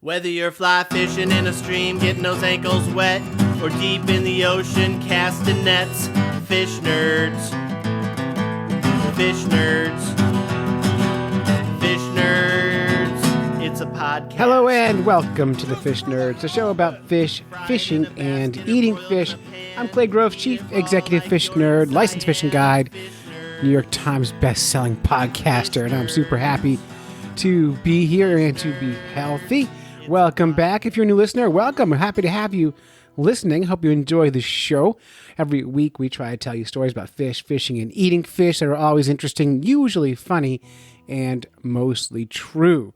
Whether you're fly fishing in a stream, getting those ankles wet, or deep in the ocean casting nets, fish nerds, fish nerds, fish nerds, it's a podcast. Hello and welcome to the Fish Nerds, a show about fish, fishing, and eating fish. I'm Clay Grove, Chief Executive Fish Nerd, Licensed Fishing Guide, New York Times best-selling podcaster, and I'm super happy to be here and to be healthy. Welcome back. If you're a new listener, welcome. We're happy to have you listening. Hope you enjoy the show. Every week we try to tell you stories about fish, fishing, and eating fish that are always interesting, usually funny, and mostly true.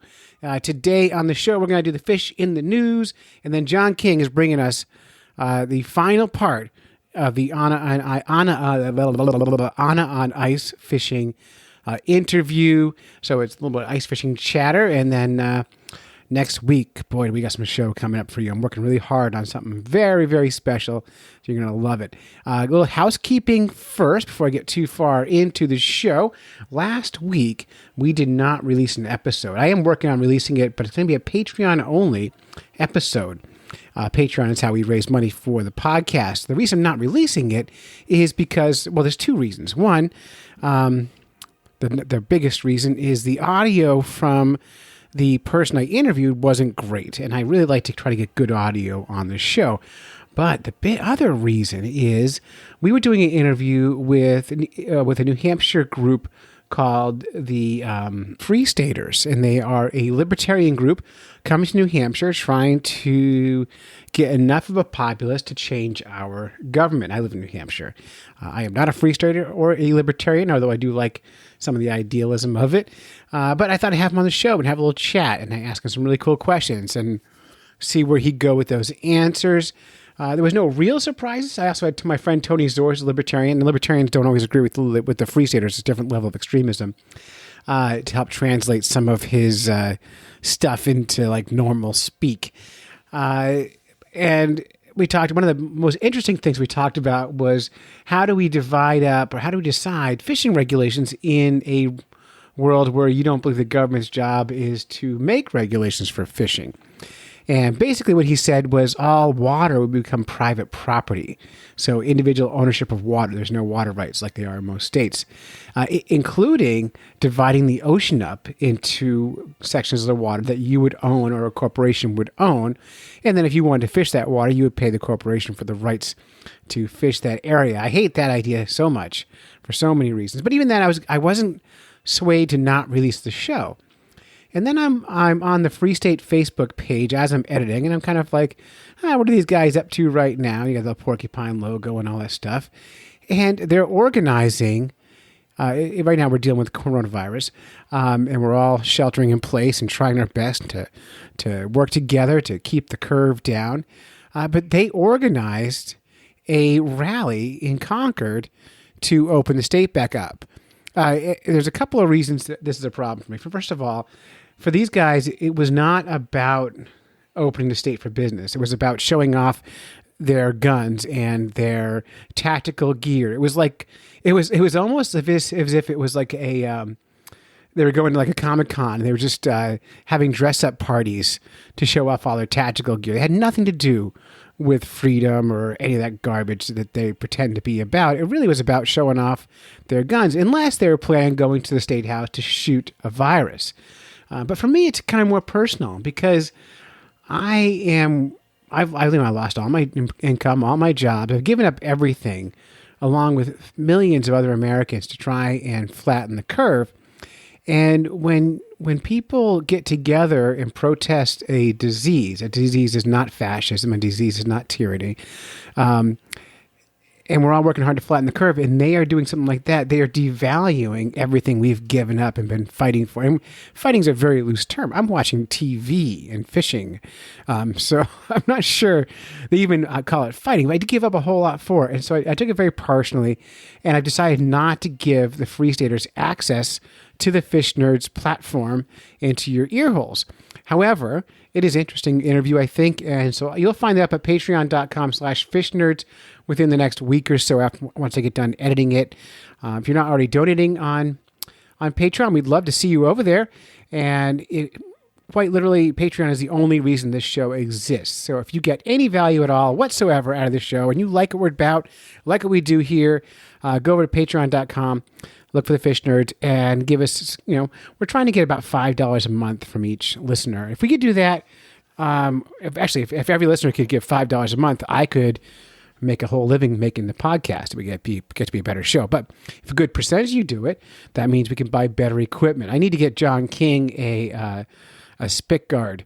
Today on the show, we're going to do the fish in the news, and then John King is bringing us the final part of the Anna on Ice fishing interview. So it's a little bit of ice fishing chatter, and then next week, boy, we got some show coming up for you. I'm working really hard on something very, very special. So you're going to love it. A little housekeeping first before I get too far into the show. Last week, we did not release an episode. I am working on releasing it, but it's going to be a Patreon-only episode. Patreon is how we raise money for the podcast. The reason I'm not releasing it is because, well, there's two reasons. One, the biggest reason is the audio from the person I interviewed wasn't great, and I really like to try to get good audio on the show. But the other reason is we were doing an interview with a New Hampshire group called the Free Staters, and they are a libertarian group coming to New Hampshire trying to get enough of a populace to change our government. I live in New Hampshire. I am not a Free Stater or a libertarian, although I do like some of the idealism of it. But I thought I'd have him on the show and have a little chat, and I ask him some really cool questions and see where he'd go with those answers. There was no real surprises. I also had to my friend Tony Zors, a libertarian. And libertarians don't always agree with the Free Staters. It's a different level of extremism. To help translate some of his stuff into like normal speak. And we talked, one of the most interesting things we talked about was how do we divide up, or how do we decide fishing regulations in a world where you don't believe the government's job is to make regulations for fishing. And basically what he said was all water would become private property. So individual ownership of water, there's no water rights like they are in most states, including dividing the ocean up into sections of the water that you would own or a corporation would own. And then if you wanted to fish that water, you would pay the corporation for the rights to fish that area. I hate that idea so much for so many reasons. But even then, I wasn't swayed to not release the show. And then I'm on the Free State Facebook page as I'm editing, and I'm kind of like, what are these guys up to right now? You got the porcupine logo and all that stuff. And they're organizing, right now we're dealing with coronavirus, and we're all sheltering in place and trying our best to work together to keep the curve down. But they organized a rally in Concord to open the state back up. There's a couple of reasons that this is a problem for me. First of all, for these guys, it was not about opening the state for business. It was about showing off their guns and their tactical gear. It was like it was almost as if it was like a they were going to like a Comic-Con and they were just having dress-up parties to show off all their tactical gear. It had nothing to do with freedom or any of that garbage that they pretend to be about. It really was about showing off their guns, unless they were planning on going to the State House to shoot a virus. But for me, it's kind of more personal because I lost all my income, all my jobs. I've given up everything, along with millions of other Americans, to try and flatten the curve. And when people get together and protest a disease is not fascism, a disease is not tyranny, and we're all working hard to flatten the curve, and they are doing something like that, they are devaluing everything we've given up and been fighting for. And fighting is a very loose term. I'm watching TV and fishing, so I'm not sure they even call it fighting, but I did give up a whole lot for it. And so I took it very personally, and I decided not to give the Free Staters access to the Fish Nerds platform and to your ear holes. However, it is an interesting interview, I think, and so you'll find that up at patreon.com/fishnerds within the next week or so once I get done editing it. If you're not already donating on Patreon, we'd love to see you over there. And quite literally, Patreon is the only reason this show exists. So if you get any value at all whatsoever out of this show and you like what we're about, like what we do here, go over to patreon.com, look for the Fish Nerds, and give us, we're trying to get about $5 a month from each listener. If we could do that, if every listener could give $5 a month, I could make a whole living making the podcast. We get to be a better show. But if a good percentage of you do it, that means we can buy better equipment. I need to get John King a spit guard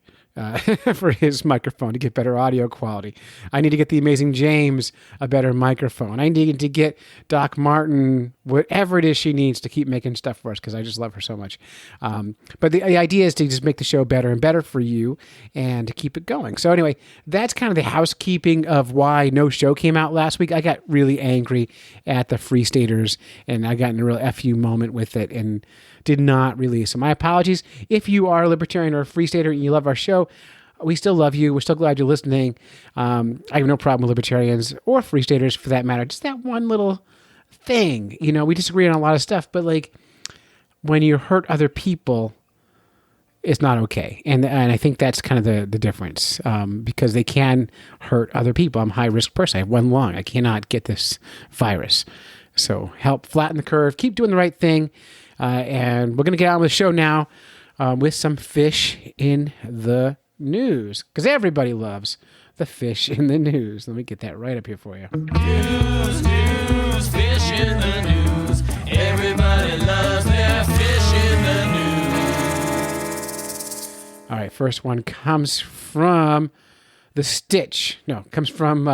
for his microphone to get better audio quality. I need to get the amazing James a better microphone. I need to get Doc Martin whatever it is she needs to keep making stuff for us, because I just love her so much. But the idea is to just make the show better and better for you and to keep it going. So anyway, that's kind of the housekeeping of why no show came out last week. I got really angry at the Free Staters, and I got in a real FU moment with it and did not release. So my apologies. If you are a libertarian or a Free Stater and you love our show, we still love you. We're still glad you're listening. I have no problem with libertarians or Free Staters for that matter. Just that one little thing. We disagree on a lot of stuff, but like when you hurt other people, it's not okay. And I think that's kind of the difference, because they can hurt other people. I'm a high-risk person. I have one lung. I cannot get this virus. So help flatten the curve. Keep doing the right thing. And we're going to get on with the show now with some fish in the news, because everybody loves the fish in the news. Let me get that right up here for you. News, fish in the news. Everybody loves their fish in the news. All right, first one comes from The Stitch. No, comes from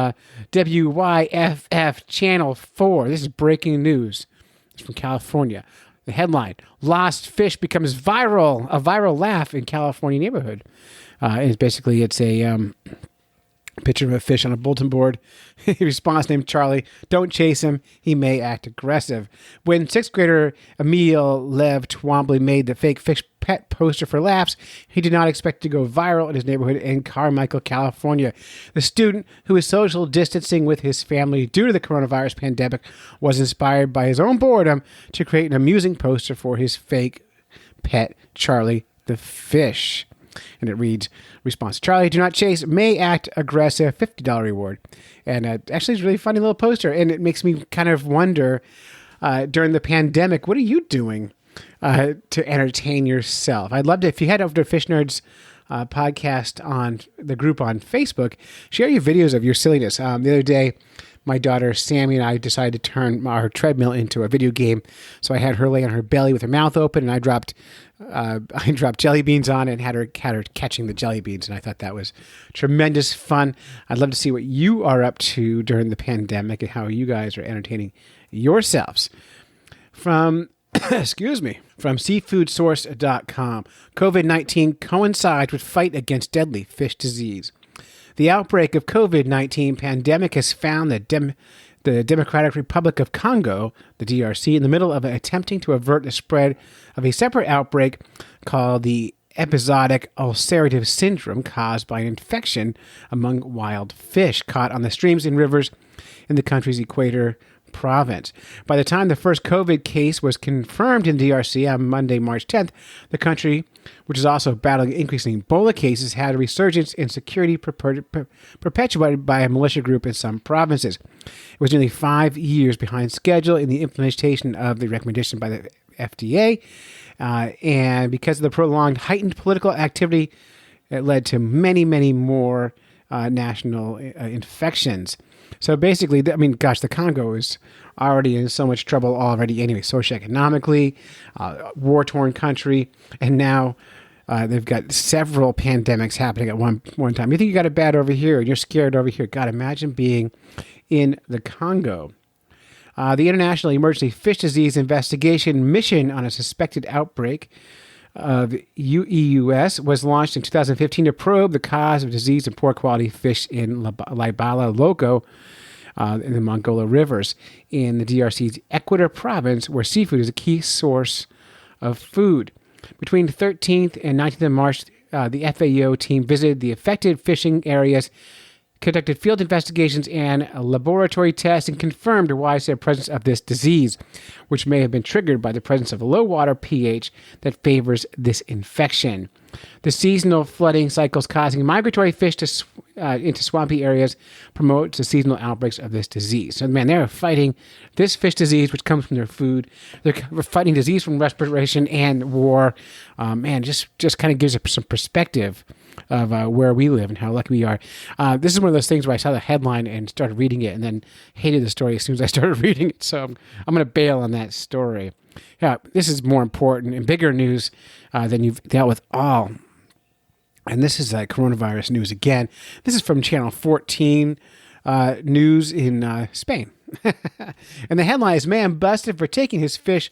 WYFF Channel 4. This is breaking news. It's from California. The headline, Lost Fish Becomes Viral, a viral laugh in California neighborhood. It's a picture of a fish on a bulletin board. Response named Charlie, don't chase him, he may act aggressive. When sixth grader Emil Lev Twombly made the fake fish pet poster for laughs, he did not expect to go viral in his neighborhood in Carmichael, California. The student, who is social distancing with his family due to the coronavirus pandemic, was inspired by his own boredom to create an amusing poster for his fake pet, Charlie the fish. And it reads, response, Charlie, do not chase, may act aggressive, $50 reward. And actually, it's a really funny little poster. And it makes me kind of wonder, during the pandemic, what are you doing to entertain yourself? I'd love to, if you head over to Fish Nerds podcast on the group on Facebook, share your videos of your silliness. The other day, my daughter Sammy and I decided to turn our treadmill into a video game. So I had her lay on her belly with her mouth open, and I dropped jelly beans on it and had her catching the jelly beans. And I thought that was tremendous fun. I'd love to see what you are up to during the pandemic and how you guys are entertaining yourselves. From seafoodsource.com, COVID-19 coincides with fight against deadly fish disease. The outbreak of COVID-19 pandemic has found that the Democratic Republic of Congo, the DRC, in the middle of attempting to avert the spread of a separate outbreak called the episodic ulcerative syndrome caused by an infection among wild fish caught on the streams and rivers in the country's Equator province. By the time the first COVID case was confirmed in DRC on Monday, March 10th, the country, which is also battling increasing Ebola cases, had a resurgence in security perpetuated by a militia group in some provinces. It was nearly 5 years behind schedule in the implementation of the recommendation by the FDA, and because of the prolonged heightened political activity, it led to many, many more national infections. So basically, the Congo is already in so much trouble already anyway, socioeconomically, war-torn country, and now they've got several pandemics happening at one time. You think you got it bad over here, and you're scared over here. God, imagine being in the Congo. The International Emergency Fish Disease Investigation Mission on a suspected outbreak of UEUS was launched in 2015 to probe the cause of disease and poor quality fish in Libala Loco in the Mongola rivers in the DRC's Equator province, where seafood is a key source of food. Between the 13th and 19th of March, the FAO team visited the affected fishing areas conducted field investigations and laboratory tests and confirmed a widespread presence of this disease, which may have been triggered by the presence of a low water pH that favors this infection. The seasonal flooding cycles causing migratory fish into swampy areas promotes the seasonal outbreaks of this disease. So, man, they're fighting this fish disease, which comes from their food. They're fighting disease from respiration and war. Just kind of gives us some perspective of where we live and how lucky we are. This is one of those things where I saw the headline and started reading it and then hated the story as soon as I started reading it. So I'm going to bail on that story. Yeah, this is more important and bigger news than you've dealt with all. And this is coronavirus news again. This is from Channel 14 news in Spain. And the headline is, man busted for taking his fish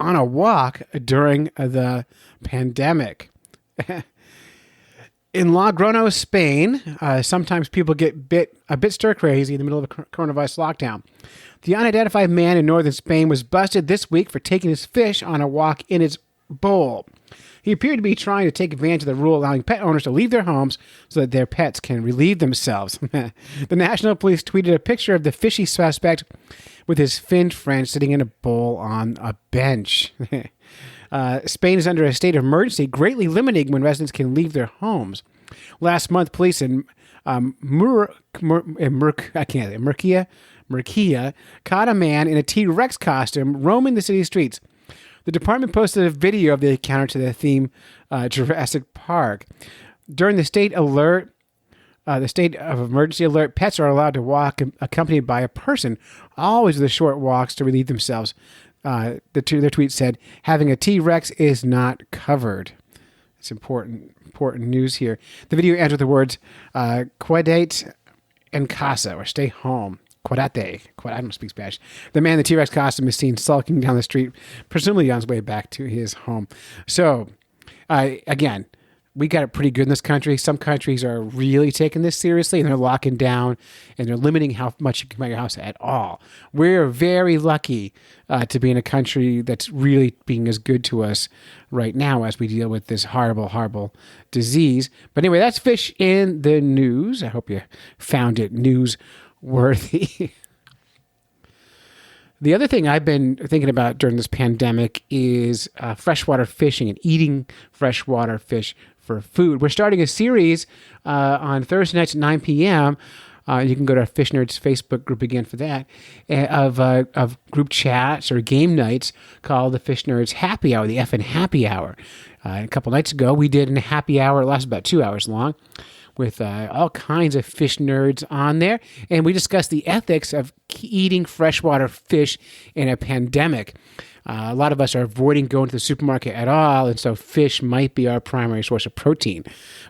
on a walk during the pandemic. In Logroño, Spain, sometimes people get a bit stir crazy in the middle of a coronavirus lockdown. The unidentified man in northern Spain was busted this week for taking his fish on a walk in his bowl. He appeared to be trying to take advantage of the rule allowing pet owners to leave their homes so that their pets can relieve themselves. The national police tweeted a picture of the fishy suspect with his finned friend sitting in a bowl on a bench. Spain is under a state of emergency, greatly limiting when residents can leave their homes. Last month, police in Murcia caught a man in a T-Rex costume roaming the city streets. The department posted a video of the encounter to the theme Jurassic Park. During the state of emergency alert, pets are allowed to walk accompanied by a person, always with short walks to relieve themselves. Their tweet said, having a T-Rex is not covered. It's important news here. The video ends with the words, quedate en casa, or stay home. Quedate. I don't speak Spanish. The man in the T-Rex costume is seen sulking down the street, presumably on his way back to his home. So, again, we got it pretty good in this country. Some countries are really taking this seriously, and they're locking down, and they're limiting how much you can buy your house at all. We're very lucky to be in a country that's really being as good to us right now as we deal with this horrible, horrible disease. But anyway, that's fish in the news. I hope you found it newsworthy. The other thing I've been thinking about during this pandemic is freshwater fishing and eating freshwater fish for food. We're starting a series on Thursday nights at 9 p.m. You can go to our Fish Nerds Facebook group again for that, of group chats or game nights called the Fish Nerds Happy Hour, the Effin' Happy Hour. A couple nights ago, we did a happy hour. It lasted about 2 hours long, with all kinds of fish nerds on there. And we discussed the ethics of eating freshwater fish in a pandemic. A lot of us are avoiding going to the supermarket at all, and so fish might be our primary source of protein.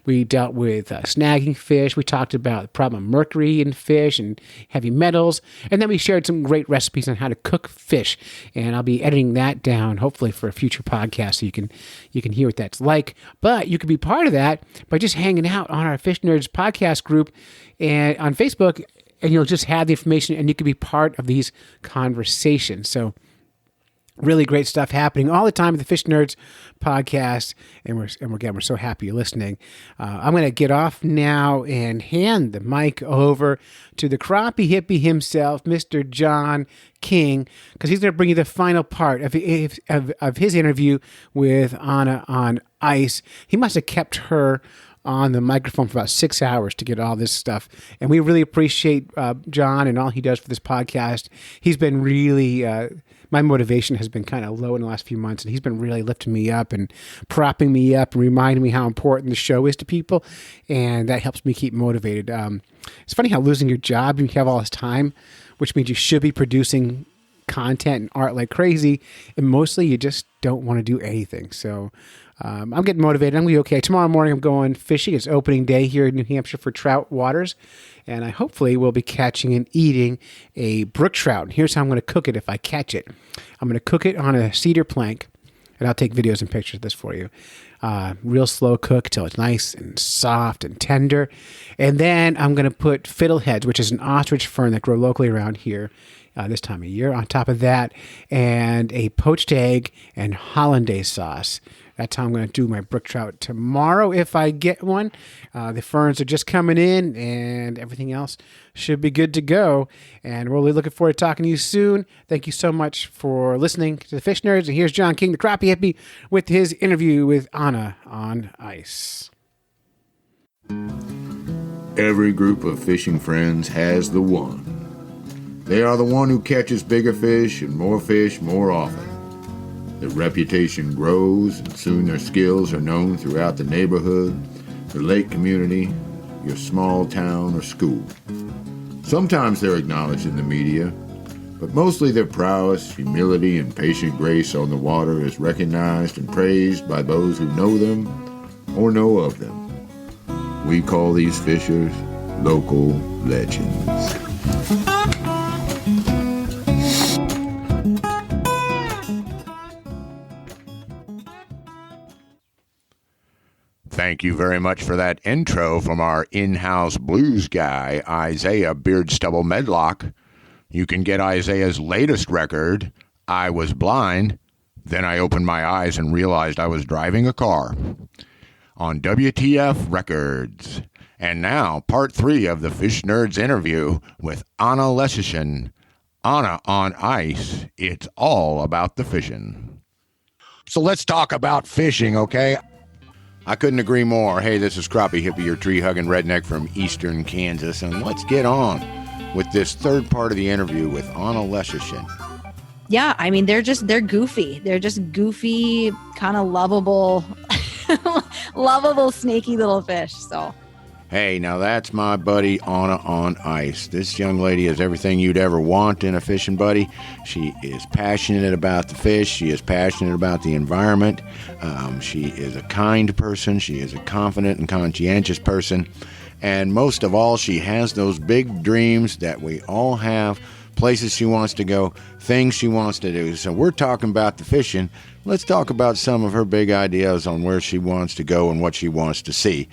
We dealt with snagging fish. We talked about the problem of mercury in fish and heavy metals, and then we shared some great recipes on how to cook fish. And I'll be editing that down, hopefully for a future podcast, so you can hear what that's like. But you can be part of that by just hanging out on our Fish Nerds podcast group and on Facebook, and you'll just have the information, and you can be part of these conversations. So really great stuff happening all the time at the Fish Nerds podcast, and we're so happy you're listening. I'm going to get off now and hand the mic over to the crappie hippie himself, Mr. John King, because he's going to bring you the final part of his interview with Anna on Ice. He must have kept her on the microphone for about 6 hours to get all this stuff. And we really appreciate John and all he does for this podcast. He's been really, my motivation has been kind of low in the last few months, and he's been really lifting me up and propping me up and reminding me how important the show is to people. And that helps me keep motivated. It's funny how losing your job, you have all this time, which means you should be producing content and art like crazy, and mostly you just don't want to do anything. So I'm getting motivated. I'm going to be okay. Tomorrow morning I'm going fishing. It's opening day here in New Hampshire for trout waters, and I hopefully will be catching and eating a brook trout. And here's how I'm going to cook it if I catch it. I'm going to cook it on a cedar plank, and I'll take videos and pictures of this for you. Real slow cook till it's nice and soft and tender. And then I'm going to put fiddleheads, which is an ostrich fern that grow locally around here this time of year, on top of that, and a poached egg and hollandaise sauce. That's how I'm going to do my brook trout tomorrow if I get one. The ferns are just coming in, and everything else should be good to go. And we're really looking forward to talking to you soon. Thank you so much for listening to the Fish Nerds. And here's John King, the crappie hippie, with his interview with Anna on ice. Every group of fishing friends has the one. They are the one who catches bigger fish more often. Their reputation grows, and soon their skills are known throughout the neighborhood, the lake community, your small town or school. Sometimes they're acknowledged in the media, but mostly their prowess, humility, and patient grace on the water is recognized and praised by those who know them or know of them. We call these fishers local legends. Thank you very much for that intro from our in-house blues guy, Isaiah Beardstubble Medlock. You can get Isaiah's latest record, I Was Blind, Then I Opened My Eyes and Realized I Was Driving a Car, on WTF Records. And now, part 3 of the Fish Nerds interview with Anna Lesishin. Anna on Ice, it's all about the fishing. So let's talk about fishing, okay? I couldn't agree more. Hey, this is Crappie Hippie, your tree-hugging redneck from eastern Kansas, and let's get on with this third part of the interview with Anna Lesishin. Yeah, I mean, they're goofy. They're just goofy, kind of lovable, lovable, snaky little fish, so... Hey, now that's my buddy Anna on Ice. This young lady is everything you'd ever want in a fishing buddy. She is passionate about the fish. She is passionate about the environment. She is a kind person. She is a confident and conscientious person. And most of all, she has those big dreams that we all have, places she wants to go, things she wants to do. So we're talking about the fishing. Let's talk about some of her big ideas on where she wants to go and what she wants to see.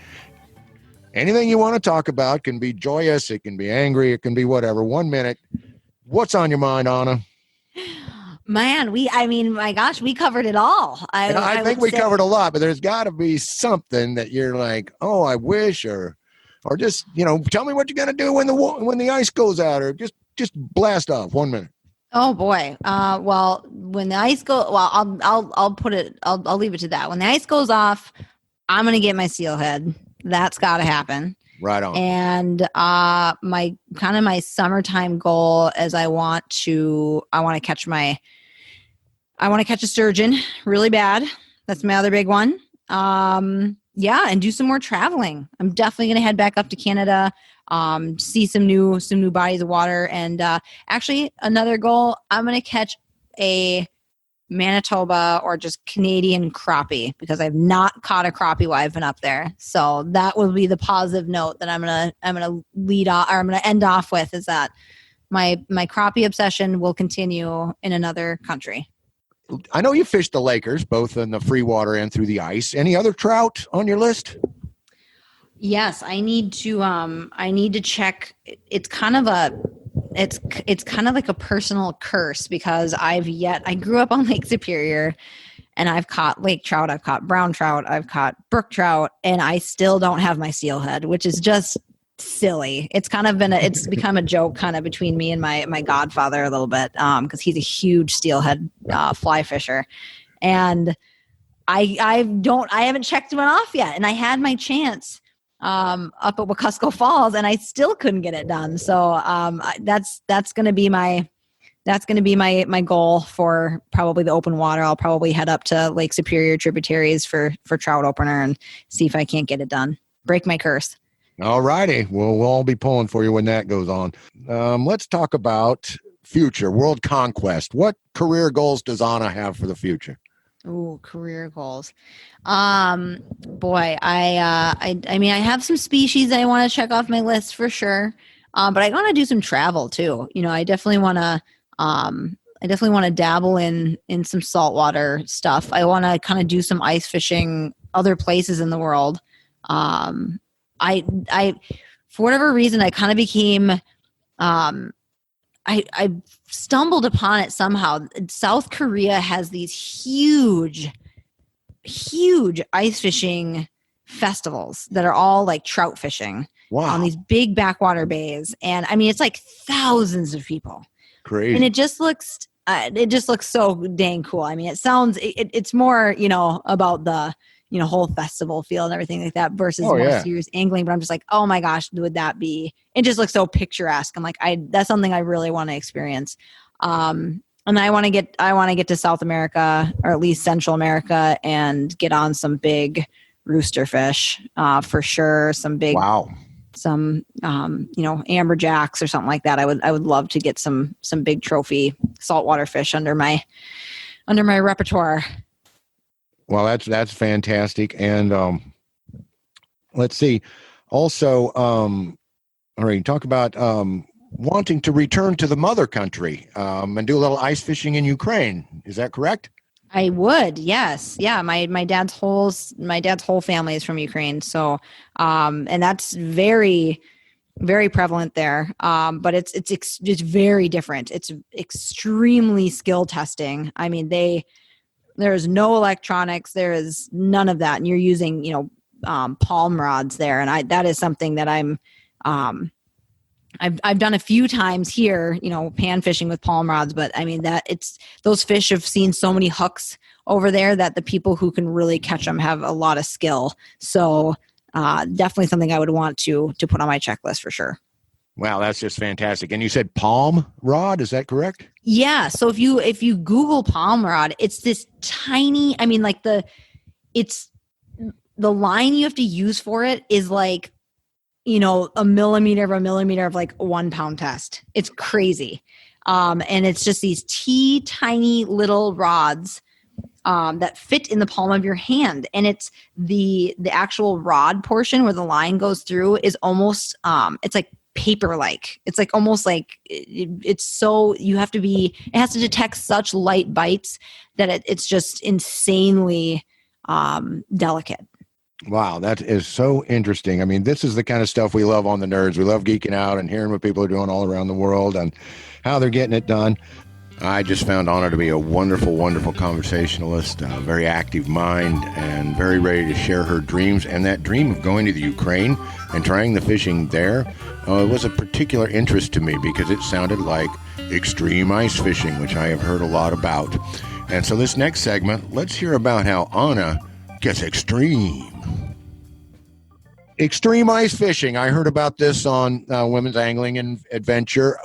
Anything you want to talk about can be joyous, it can be angry, it can be whatever. 1 minute. What's on your mind, Anna? Man, my gosh, we covered it all. I think we covered a lot, but there's got to be something that you're like, oh, I wish, or just, tell me what you're gonna do when the ice goes out, or just blast off. 1 minute. Oh boy. Well, when the ice I'll leave it to that. When the ice goes off, I'm gonna get my steelhead. That's got to happen. Right on. And my summertime goal is I want to catch a sturgeon really bad. That's my other big one. And do some more traveling. I'm definitely going to head back up to Canada, see some new bodies of water. And actually another goal, I'm going to catch a Manitoba or just Canadian crappie, because I've not caught a crappie while I've been up there. So that will be the positive note that I'm gonna lead off, or I'm gonna end off with, is that my crappie obsession will continue in another country. I know you fished the Lakers, both in the free water and through the ice. Any other trout on your list? Yes, I need to check. It's kind of like a personal curse, because I grew up on Lake Superior, and I've caught lake trout, I've caught brown trout, I've caught brook trout, and I still don't have my steelhead, which is just silly. It's it's become a joke kind of between me and my godfather a little bit, because he's a huge steelhead fly fisher, and I haven't checked one off yet, and I had my chance up at Wekusko Falls, and I still couldn't get it done. So that's going to be my goal for probably the open water. I'll probably head up to Lake Superior tributaries for trout opener and see if I can't get it done. Break my curse. All righty. Well, we'll all be pulling for you when that goes on. Let's talk about future world conquest. What career goals does Anna have for the future? Ooh, career goals. Boy, I have some species that I want to check off my list for sure. But I want to do some travel too. I definitely want to dabble in some saltwater stuff. I want to kind of do some ice fishing other places in the world. I for whatever reason, I kind of became, I stumbled upon it somehow. South Korea has these huge huge ice fishing festivals that are all like trout fishing Wow. on these big backwater bays. And I mean, it's like thousands of people. Crazy. And it just looks so dang cool. I mean, it's more, about the, whole festival feel and everything like that versus Oh, more yeah. serious angling. But I'm just like, oh my gosh, would that be, it just looks so picturesque. I'm like, that's something I really want to experience. And I want to get to South America or at least Central America and get on some big rooster fish, for sure. Some big, Wow. some amberjacks or something like that. I would love to get some big trophy saltwater fish under my repertoire. Well, that's fantastic. And let's see. Also, all right, talk about wanting to return to the mother country and do a little ice fishing in Ukraine. Is that correct? I would, yes. Yeah, my dad's whole family is from Ukraine. So and that's very, very prevalent there. But it's very different. It's extremely skill testing. I mean, there's no electronics, there is none of that. And you're using, palm rods there. And that is something that I've done a few times here, pan fishing with palm rods, but I mean those fish have seen so many hooks over there that the people who can really catch them have a lot of skill. So definitely something I would want to put on my checklist for sure. Wow, that's just fantastic. And you said palm rod, is that correct? Yeah. So if you Google palm rod, it's this tiny, I mean, like the line you have to use for it is like, a millimeter of like 1 pound test. It's crazy. And it's just these tiny little rods that fit in the palm of your hand. And it's the actual rod portion where the line goes through is almost, it's like paper-like. It's like almost like it's so it has to detect such light bites that it's just insanely delicate. Wow, that is so interesting. I mean, this is the kind of stuff we love on the Nerds. We love geeking out and hearing what people are doing all around the world and how they're getting it done. I just found Anna to be a wonderful, wonderful conversationalist, a very active mind, and very ready to share her dreams. And that dream of going to the Ukraine and trying the fishing there was a particular interest to me because it sounded like extreme ice fishing, which I have heard a lot about. And so this next segment, let's hear about how Anna gets extreme. Extreme ice fishing. I heard about this on Women's Angling and Adventure.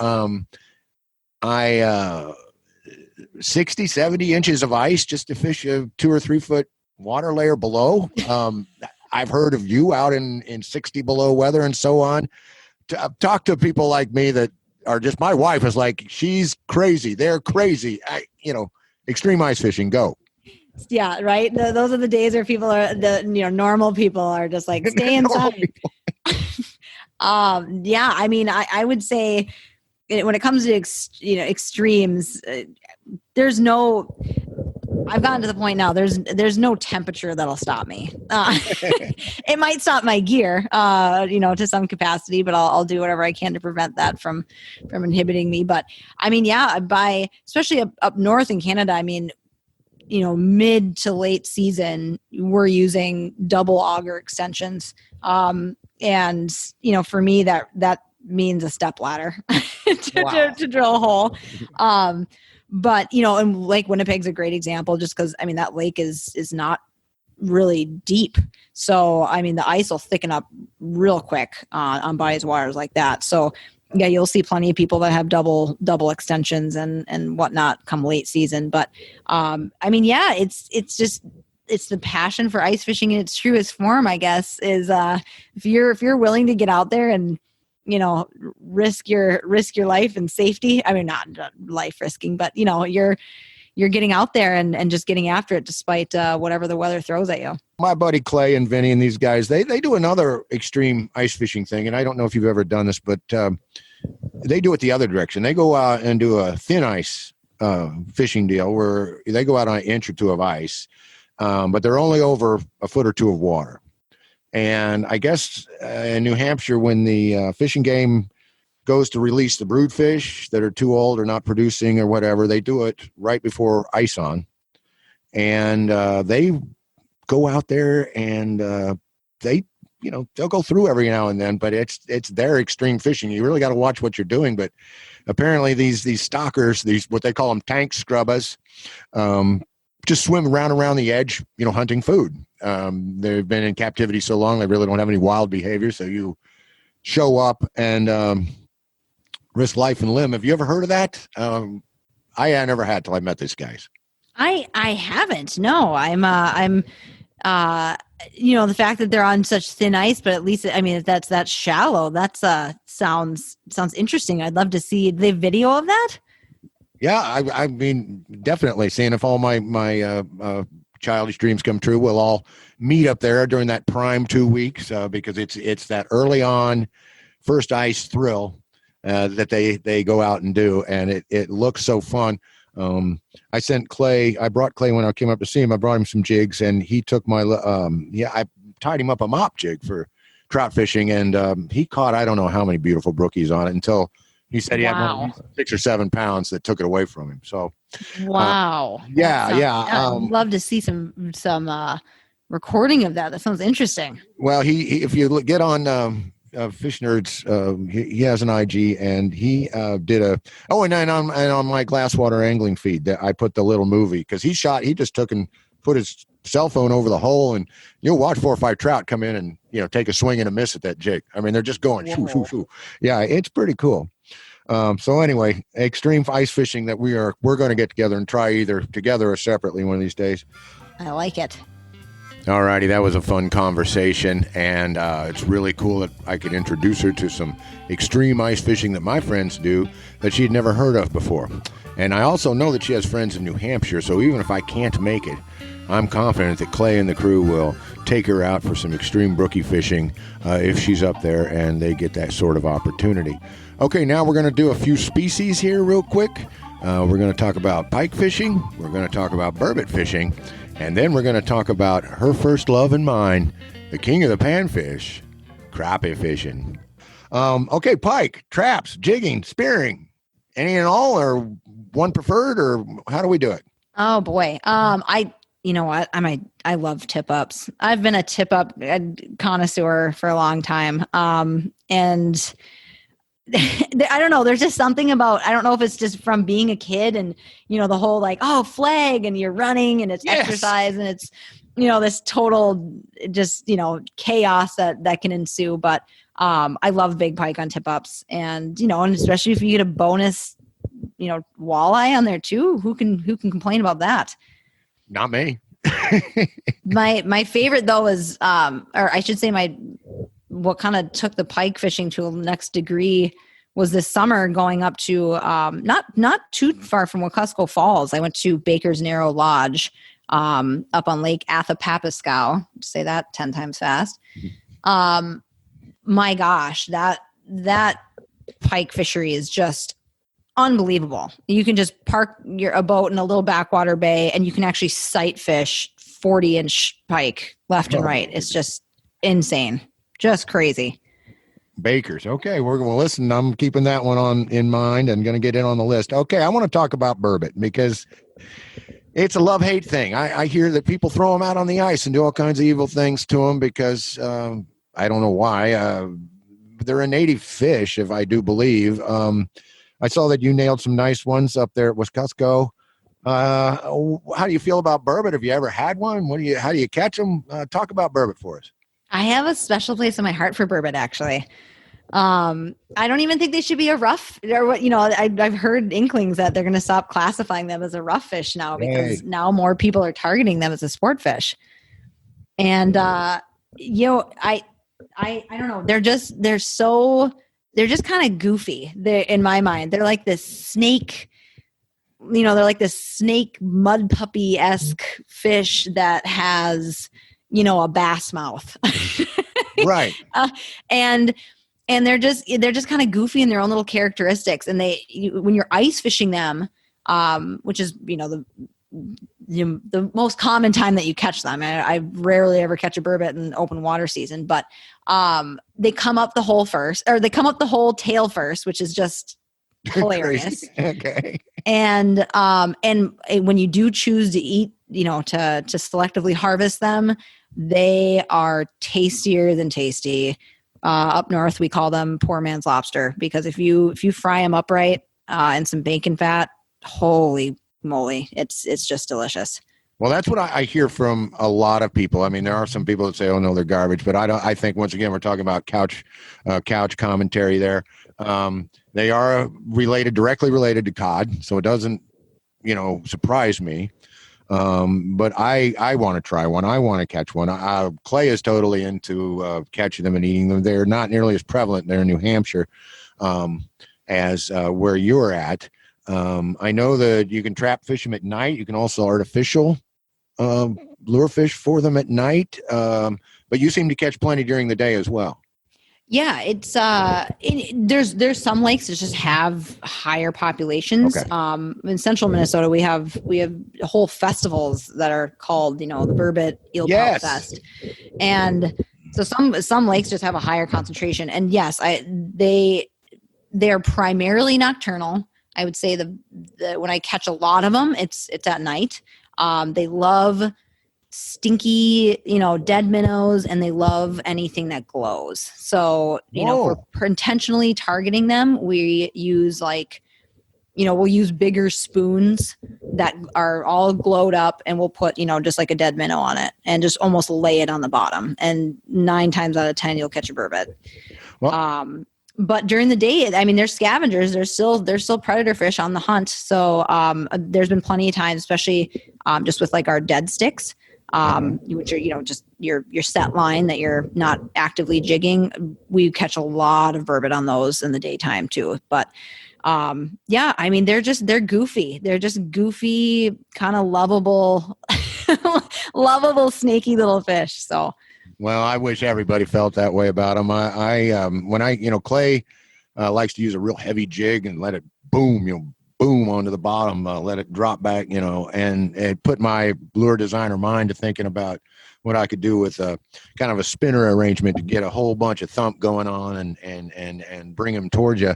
60, 70 inches of ice just to fish a 2 or 3 foot water layer below. I've heard of you out in 60 below weather and so on. Talk to people like me that are just, my wife is like, she's crazy. They're crazy. Extreme ice fishing, go. Yeah, right. Those are the days where people are normal people are just like stay inside. Yeah, I mean, I would say when it comes to extremes, I've gotten to the point now. There's no temperature that'll stop me. It might stop my gear, to some capacity, but I'll do whatever I can to prevent that from inhibiting me. But I mean, yeah, especially up north in Canada, I mean, mid to late season, we're using double auger extensions. And, for me, that means a step ladder to drill a hole. But, and Lake Winnipeg's a great example just because, I mean, that lake is not really deep. So, I mean, the ice will thicken up real quick on bodies waters like that. So, yeah, you'll see plenty of people that have double extensions and whatnot come late season. But I mean, yeah, it's the passion for ice fishing in its truest form, I guess, is if you're willing to get out there and risk your life and safety. I mean, not life risking, but you're getting out there and just getting after it despite whatever the weather throws at you. My buddy Clay and Vinny and these guys, they do another extreme ice fishing thing. And I don't know if you've ever done this, but they do it the other direction. They go out and do a thin ice fishing deal where they go out on an inch or two of ice, but they're only over a foot or two of water. And I guess in New Hampshire, when the fishing game goes to release the brood fish that are too old or not producing or whatever, they do it right before ice on. And they go out there and they, they'll go through every now and then, but it's their extreme fishing. You really got to watch what you're doing. But apparently these stalkers, these what they call them tank scrubbers, just swim around the edge, hunting food. They've been in captivity so long they really don't have any wild behavior. So you show up and risk life and limb. Have you ever heard of that? I never had till I met these guys. I haven't. No, I'm the fact that they're on such thin ice, but at least, I mean, if that's shallow, that's sounds interesting. I'd love to see the video of that. Yeah. I mean, definitely seeing if all my childish dreams come true. We'll all meet up there during that prime 2 weeks, because it's that early on first ice thrill, that they go out and do. And it looks so fun. I brought Clay when I came up to see him. I brought him some jigs, and he took I tied him up a mop jig for trout fishing, and he caught, I don't know how many beautiful brookies on it until he said he had 6 or 7 pounds that took it away from him. So, wow. I'd love to see some recording of that. That sounds interesting. Well, he if you get on, Fish Nerds, he has an IG, and he did and on my Glasswater angling feed that I put the little movie, because he just took and put his cell phone over the hole, and you'll watch 4 or 5 trout come in and take a swing and a miss at that jig. I mean, they're just going shoo shoo shoo. Yeah, it's pretty cool. So anyway, extreme ice fishing that we're going to get together and try either together or separately one of these days. I like it. All righty, that was a fun conversation, and it's really cool that I could introduce her to some extreme ice fishing that my friends do that she'd never heard of before. And I also know that she has friends in New Hampshire, so even if I can't make it, I'm confident that Clay and the crew will take her out for some extreme brookie fishing if she's up there and they get that sort of opportunity. Okay, now we're going to do a few species here real quick. We're going to talk about pike fishing, we're going to talk about burbot fishing, and then we're going to talk about her first love and mine, the king of the panfish, crappie fishing. Okay, pike, traps, jigging, spearing, any and all, or one preferred, or how do we do it? Oh boy. You know what? I love tip ups. I've been a tip up connoisseur for a long time. And I don't know. There's just something about, I don't know if it's just from being a kid and, the whole flag and you're running and it's exercise and it's, this total just, chaos that can ensue. But I love big pike on tip ups, and, and especially if you get a bonus, walleye on there too, who can complain about that? Not me. My favorite though is, or I should say what kind of took the pike fishing to a next degree was this summer going up to, not too far from Wekusko Falls. I went to Baker's Narrow Lodge, up on Lake Athapapiscow, say that 10 times fast. My gosh, that pike fishery is just unbelievable. You can just park a boat in a little backwater bay and you can actually sight fish 40-inch pike left and right. It's just insane. Just crazy. Baker's. Okay, we're going to listen. I'm keeping that one in mind and going to get in on the list. Okay, I want to talk about burbot because it's a love-hate thing. I hear that people throw them out on the ice and do all kinds of evil things to them because I don't know why. They're a native fish, if I do believe. I saw that you nailed some nice ones up there at Wekusko. How do you feel about burbot? Have you ever had one? How do you catch them? Talk about burbot for us. I have a special place in my heart for burbot, actually. I don't even think they should be a rough, or what, I've heard inklings that they're going to stop classifying them as a rough fish now because now more people are targeting them as a sport fish. And, I don't know. They're just kind of goofy. In my mind, they're like this snake, they're like this snake mud puppy-esque fish that has, a bass mouth. Right. And they're just kind of goofy in their own little characteristics. And when you're ice fishing them, which is, the most common time that you catch them. I rarely ever catch a burbot in open water season, but they come up the hole first, or they come up the whole tail first, which is just hilarious. Okay. And when you do choose to eat to selectively harvest them. They are tastier than tasty. Up north, we call them poor man's lobster, because if you fry them upright in some bacon fat, holy moly, it's just delicious. Well, that's what I hear from a lot of people. I mean, there are some people that say, "Oh no, they're garbage," but I don't. I think once again, we're talking about couch commentary there. They are directly related to cod, so it doesn't, surprise me. But I want to try one. I want to catch one. Clay is totally into catching them and eating them. They're not nearly as prevalent there in New Hampshire as where you're at. I know that you can trap fish them at night. You can also artificial lure fish for them at night. But you seem to catch plenty during the day as well. Yeah, it's there's some lakes that just have higher populations. Okay. In central Minnesota, we have whole festivals that are called, the Burbot Eel Pelt Fest, and so some lakes just have a higher concentration. And yes, they're primarily nocturnal. I would say the when I catch a lot of them, it's at night. They love stinky, dead minnows, and they love anything that glows. So, if we're intentionally targeting them, we use we'll use bigger spoons that are all glowed up, and we'll put, just like a dead minnow on it and just almost lay it on the bottom. And 9 times out of 10, you'll catch a burbot. Well, but during the day, I mean, they're scavengers. They're still predator fish on the hunt. So there's been plenty of times, especially just with like our dead sticks, which are, just your set line that you're not actively jigging. We catch a lot of burbot on those in the daytime too. But yeah, I mean, they're goofy. They're just goofy, kind of lovable, snaky little fish. So. Well, I wish everybody felt that way about them. Clay likes to use a real heavy jig and let it boom onto the bottom, let it drop back, and it put my lure designer mind to thinking about what I could do with a kind of a spinner arrangement to get a whole bunch of thump going on and bring them towards you,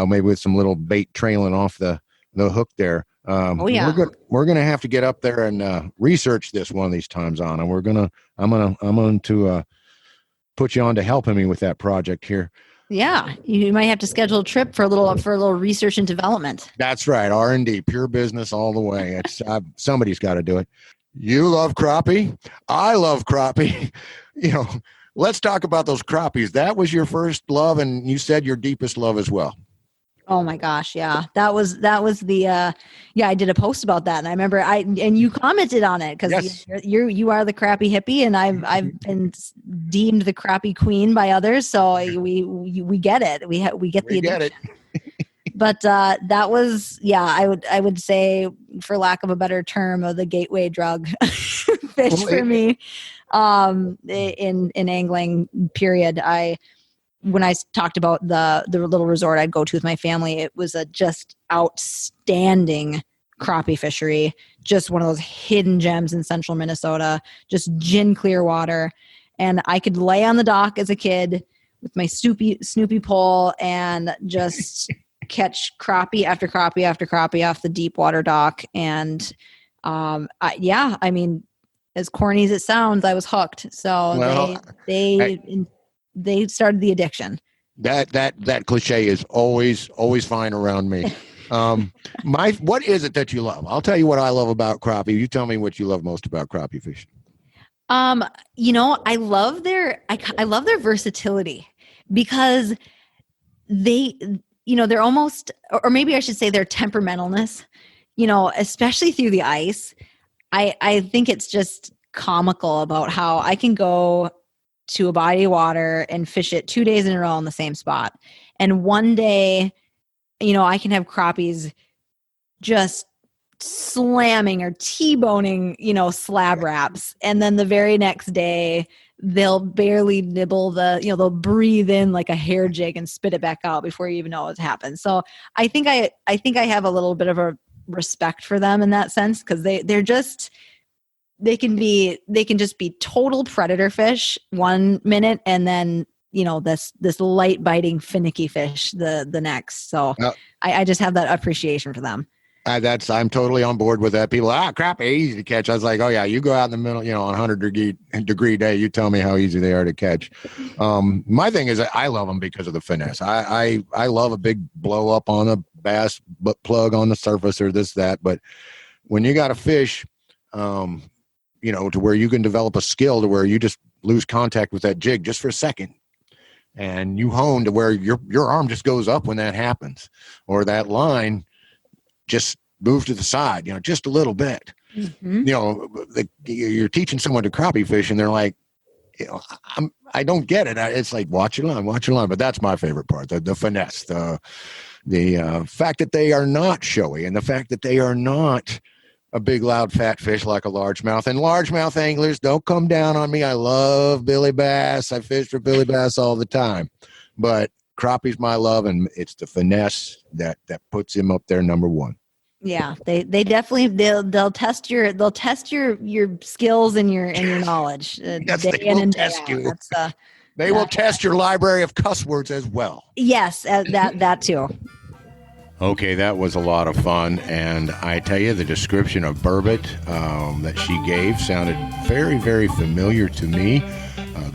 maybe with some little bait trailing off the hook there. We're gonna have to get up there and research this one of these times on, and I'm going to put you on to helping me with that project here. Yeah, you might have to schedule a trip for a little research and development. That's right, R&D, pure business all the way. It's somebody's got to do it. You love crappie, I love crappie. Let's talk about those crappies. That was your first love, and you said your deepest love as well. Oh my gosh. Yeah. That was the, I did a post about that, and I remember and you commented on it because you are the crappie hippie, and I've been deemed the crappie queen by others. So we get it. We get it. But that was, I would say, for lack of a better term, of the gateway drug fish for me, in angling period. When I talked about the little resort I'd go to with my family, it was a just outstanding crappie fishery. Just one of those hidden gems in central Minnesota, just gin clear water. And I could lay on the dock as a kid with my Snoopy pole and just catch crappie after crappie after crappie off the deep water dock. And I mean, as corny as it sounds, I was hooked. So they started the addiction. That cliche is always fine around me. What is it that you love? I'll tell you what I love about crappie. You tell me what you love most about crappie fishing. I love their versatility, because they're almost, or maybe I should say their temperamentalness, especially through the ice. I think it's just comical about how I can go to a body of water and fish it 2 days in a row in the same spot. And one day, I can have crappies just slamming or T-boning, slab wraps. And then the very next day, they'll barely nibble they'll breathe in like a hair jig and spit it back out before you even know what's happened. So I think I have a little bit of a respect for them in that sense, because they can just be total predator fish 1 minute, and then this light biting finicky fish the next. So I just have that appreciation for them. I'm totally on board with that. People, crappie, easy to catch. I was like, oh yeah, you go out in the middle, on 100-degree day, you tell me how easy they are to catch. My thing is, I love them because of the finesse. I love a big blow up on a bass plug on the surface or this, that. But when you got a fish, to where you can develop a skill to where you just lose contact with that jig just for a second. And you hone to where your arm just goes up when that happens, or that line just move to the side, just a little bit. Mm-hmm. You're teaching someone to crappie fish and they're like, I don't get it. It's like, watch your line. But that's my favorite part, the finesse, the fact that they are not showy, and the fact that they are not a big, loud, fat fish like a largemouth. And largemouth anglers, don't come down on me. I love Billy Bass. I fish for Billy Bass all the time. But crappie's my love, and it's the finesse that puts him up there number one. Yeah, they definitely they'll test your skills and your knowledge. Yes, they will test you. They will test your library of cuss words as well. Yes, that too. Okay, that was a lot of fun, and I tell you, the description of Burbot that she gave sounded very, very familiar to me.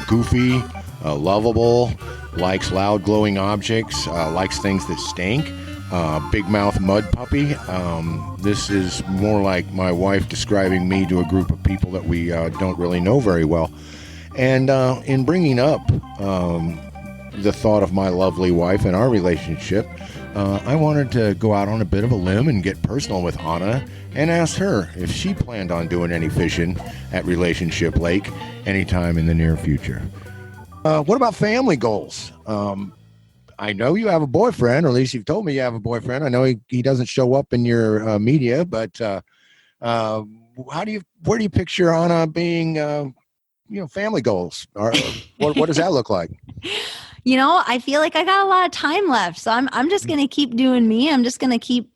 Goofy, lovable, likes loud glowing objects, likes things that stink. Big mouth mud puppy. This is more like my wife describing me to a group of people that we don't really know very well. And in bringing up the thought of my lovely wife and our relationship, I wanted to go out on a bit of a limb and get personal with Anna and ask her if she planned on doing any fishing at Relationship Lake anytime in the near future. What about family goals? I know you have a boyfriend, or at least you've told me you have a boyfriend. I know he doesn't show up in your media, but where do you picture Anna being, family goals? Or what does that look like? I feel like I got a lot of time left, so I'm just gonna keep doing me. I'm just gonna keep,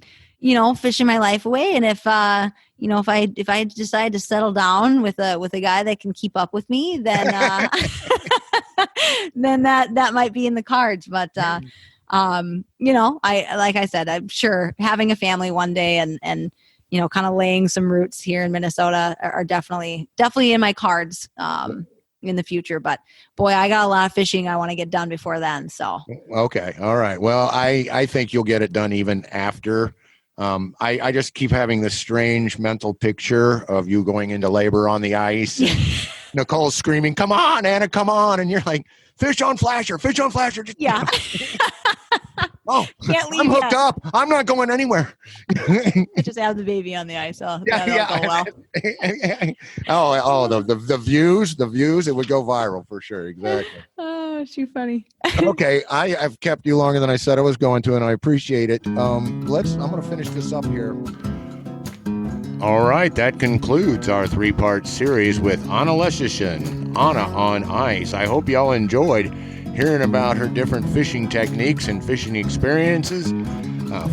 fishing my life away. And if if I decide to settle down with a guy that can keep up with me, then then that might be in the cards. But like I said, I'm sure having a family one day and kind of laying some roots here in Minnesota are definitely in my cards in the future. But boy, I got a lot of fishing I want to get done before then. So okay, all right. Well, I think you'll get it done even after. I just keep having this strange mental picture of you going into labor on the ice. And Nicole's screaming, "Come on, Anna, come on!" And you're like, "Fish on flasher, fish on flasher." Yeah. Oh, I'm hooked up. I'm not going anywhere. I just have the baby on the ice. So that'll go well. The views, it would go viral for sure. Exactly. Oh, too funny. Okay, I've kept you longer than I said I was going to, and I appreciate it. I'm going to finish this up here. All right, that concludes our 3-part series with Anna Leschischen, Anna on Ice. I hope y'all enjoyed hearing about her different fishing techniques and fishing experiences,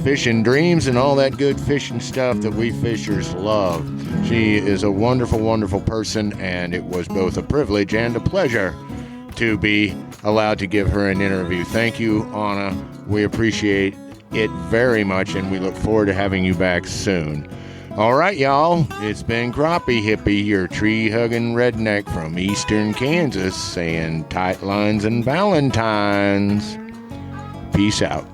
fishing dreams, and all that good fishing stuff that we fishers love. She is a wonderful, wonderful person, and it was both a privilege and a pleasure to be allowed to give her an interview. Thank you, Anna. We appreciate it very much, and we look forward to having you back soon. All right, y'all, it's been Crappie Hippie, your tree-hugging redneck from eastern Kansas, saying tight lines and Valentines. Peace out.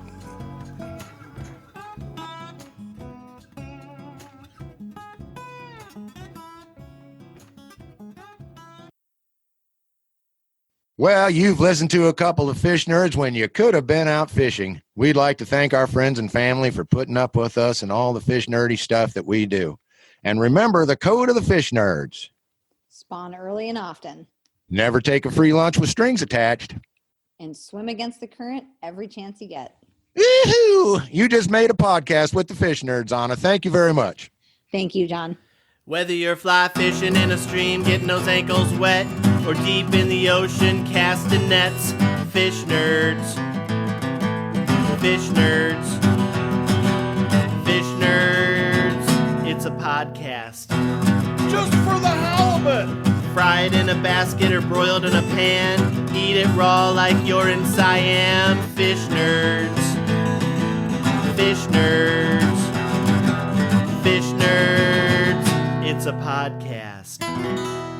Well, you've listened to a couple of fish nerds when you could have been out fishing. We'd like to thank our friends and family for putting up with us and all the fish nerdy stuff that we do. And remember the code of the fish nerds. Spawn early and often. Never take a free lunch with strings attached. And swim against the current every chance you get. Woo-hoo! You just made a podcast with the fish nerds, Anna. Thank you very much. Thank you, John. Whether you're fly fishing in a stream, getting those ankles wet, or deep in the ocean, casting nets, fish nerds. Fish nerds. Fish nerds. It's a podcast. Just for the halibut. Fried in a basket or broiled in a pan. Eat it raw like you're in Siam. Fish nerds. Fish nerds. It's a podcast.